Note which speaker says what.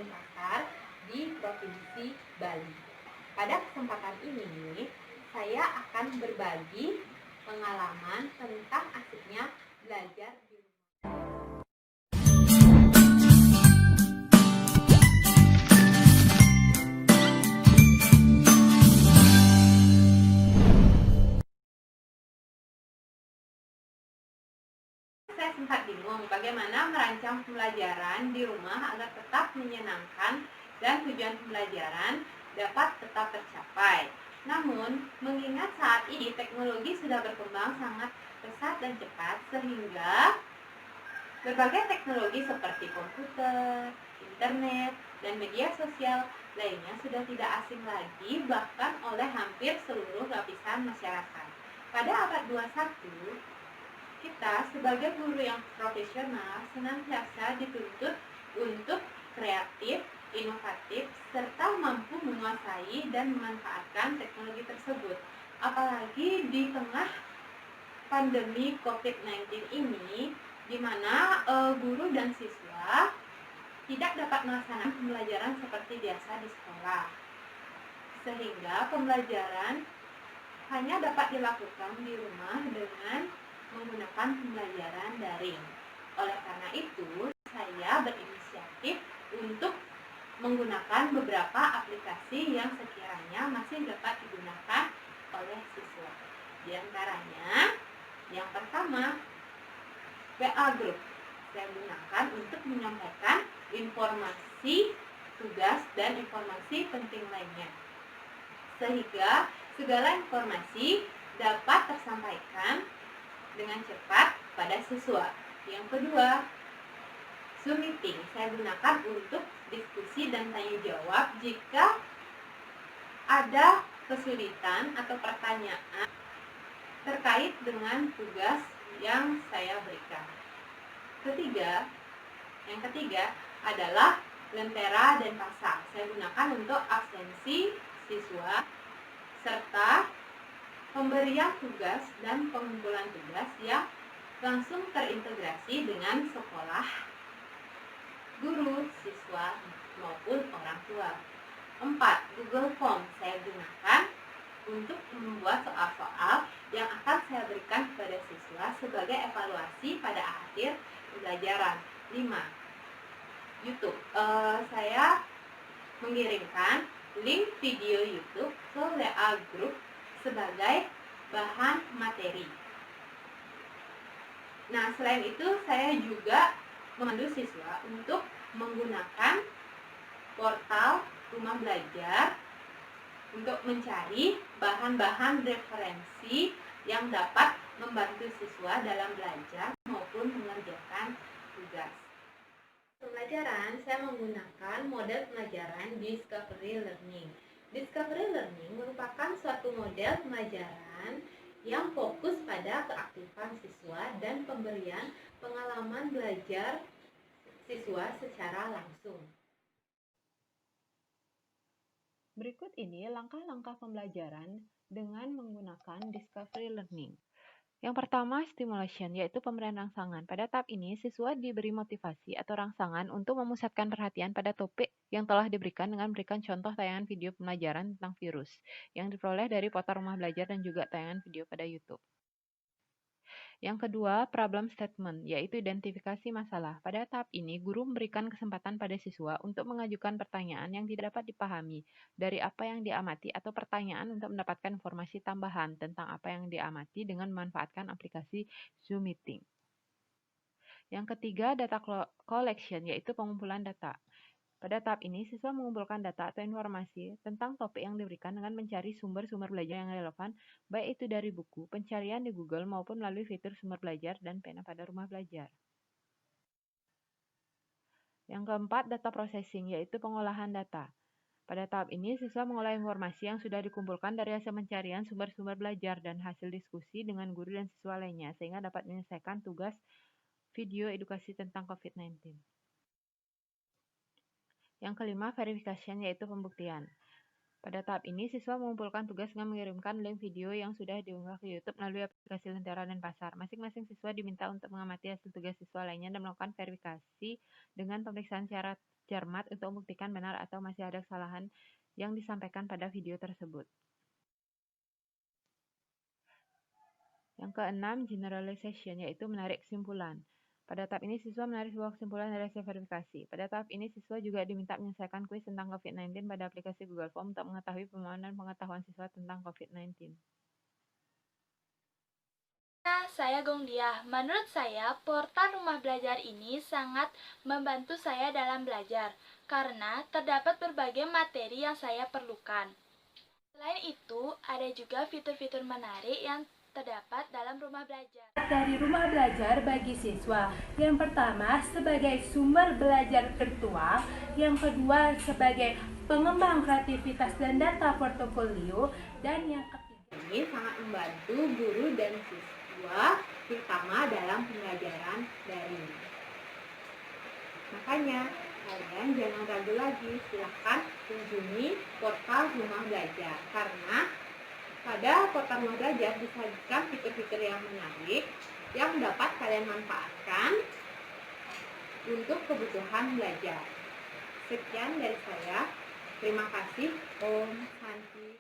Speaker 1: Denpasar di Provinsi Bali. Pada kesempatan ini, saya akan berbagi pengalaman tentang asiknya belajar di rumah. Saya sempat bingung bagaimana merancang pembelajaran di rumah agar tetap menyenangkan dan tujuan pembelajaran dapat tetap tercapai. Namun, mengingat saat ini teknologi sudah berkembang sangat pesat dan cepat sehingga berbagai teknologi seperti komputer, internet, dan media sosial lainnya sudah tidak asing lagi bahkan oleh hampir seluruh lapisan masyarakat. Pada abad 21, kita sebagai guru yang profesional senantiasa dituntut untuk kreatif, inovatif, serta mampu menguasai dan memanfaatkan teknologi tersebut. Apalagi di tengah pandemi COVID-19 ini, di mana guru dan siswa tidak dapat melaksanakan pembelajaran seperti biasa di sekolah. Sehingga pembelajaran hanya dapat dilakukan di rumah dengan menggunakan pembelajaran daring. Oleh karena itu, saya berinisiatif untuk menggunakan beberapa aplikasi yang sekiranya masih dapat digunakan oleh siswa. Di antaranya, yang pertama, WA Group. Saya gunakan untuk menyampaikan informasi, tugas, dan informasi penting lainnya. Sehingga segala informasi dapat tersampaikan dengan cepat pada siswa. Yang kedua, Zoom Meeting. Saya gunakan untuk diskusi dan tanya jawab jika ada kesulitan atau pertanyaan terkait dengan tugas yang saya berikan. Yang ketiga adalah Lentera Denpasar. Saya gunakan untuk absensi siswa serta pemberian tugas dan pengumpulan tugas yang langsung terintegrasi dengan sekolah, guru, siswa, maupun orang tua. 4. Google Form. Saya gunakan untuk membuat soal-soal yang akan saya berikan kepada siswa sebagai evaluasi pada akhir pembelajaran. 5. YouTube. Saya mengirimkan link video YouTube ke WA Group sebagai bahan materi. Nah, selain itu saya juga memandu siswa untuk menggunakan portal Rumah Belajar untuk mencari bahan-bahan referensi yang dapat membantu siswa dalam belajar maupun mengerjakan tugas. Pembelajaran, saya menggunakan model pembelajaran Discovery Learning. Discovery Learning merupakan suatu model pembelajaran yang fokus pada keaktifan siswa dan pemberian pengalaman belajar siswa secara langsung.
Speaker 2: Berikut ini langkah-langkah pembelajaran dengan menggunakan Discovery Learning. Yang pertama, stimulation, yaitu pemberian rangsangan. Pada tahap ini, siswa diberi motivasi atau rangsangan untuk memusatkan perhatian pada topik yang telah diberikan dengan memberikan contoh tayangan video pembelajaran tentang virus yang diperoleh dari portal Rumah Belajar dan juga tayangan video pada YouTube. Yang kedua, problem statement, yaitu identifikasi masalah. Pada tahap ini, guru memberikan kesempatan pada siswa untuk mengajukan pertanyaan yang tidak dapat dipahami dari apa yang diamati atau pertanyaan untuk mendapatkan informasi tambahan tentang apa yang diamati dengan memanfaatkan aplikasi Zoom Meeting. Yang ketiga, data collection, yaitu pengumpulan data. Pada tahap ini, siswa mengumpulkan data atau informasi tentang topik yang diberikan dengan mencari sumber-sumber belajar yang relevan, baik itu dari buku, pencarian di Google, maupun melalui fitur sumber belajar dan pena pada Rumah Belajar. Yang keempat, data processing, yaitu pengolahan data. Pada tahap ini, siswa mengolah informasi yang sudah dikumpulkan dari hasil pencarian sumber-sumber belajar dan hasil diskusi dengan guru dan siswa lainnya, sehingga dapat menyelesaikan tugas video edukasi tentang COVID-19. Yang kelima, verification, yaitu pembuktian. Pada tahap ini, siswa mengumpulkan tugas dengan mengirimkan link video yang sudah diunggah ke YouTube melalui aplikasi Lentera Denpasar. Masing-masing siswa diminta untuk mengamati hasil tugas siswa lainnya dan melakukan verifikasi dengan pemeriksaan syarat cermat untuk membuktikan benar atau masih ada kesalahan yang disampaikan pada video tersebut. Yang keenam, generalization, yaitu menarik kesimpulan. Pada tahap ini, siswa menarik sebuah kesimpulan dari hasil verifikasi. Pada tahap ini, siswa juga diminta menyelesaikan kuis tentang COVID-19 pada aplikasi Google Form untuk mengetahui pemahaman dan pengetahuan siswa tentang COVID-19.
Speaker 3: Saya Gongdia. Menurut saya, portal rumah belajar ini sangat membantu saya dalam belajar karena terdapat berbagai materi yang saya perlukan. Selain itu, ada juga fitur-fitur menarik yang terdapat dalam rumah belajar.
Speaker 4: Dari rumah belajar bagi siswa. Yang pertama sebagai sumber belajar virtual, yang kedua sebagai pengembang kreativitas dan data portofolio, dan yang ketiga
Speaker 1: Ini sangat membantu guru dan siswa, terutama dalam pembelajaran daring. Makanya, kalian jangan ragu lagi, silahkan kunjungi portal rumah belajar. Karena pada portal rumah belajar disajikan fitur-fitur yang menarik yang dapat kalian manfaatkan untuk kebutuhan belajar. Sekian dari saya. Terima kasih. Om Santi.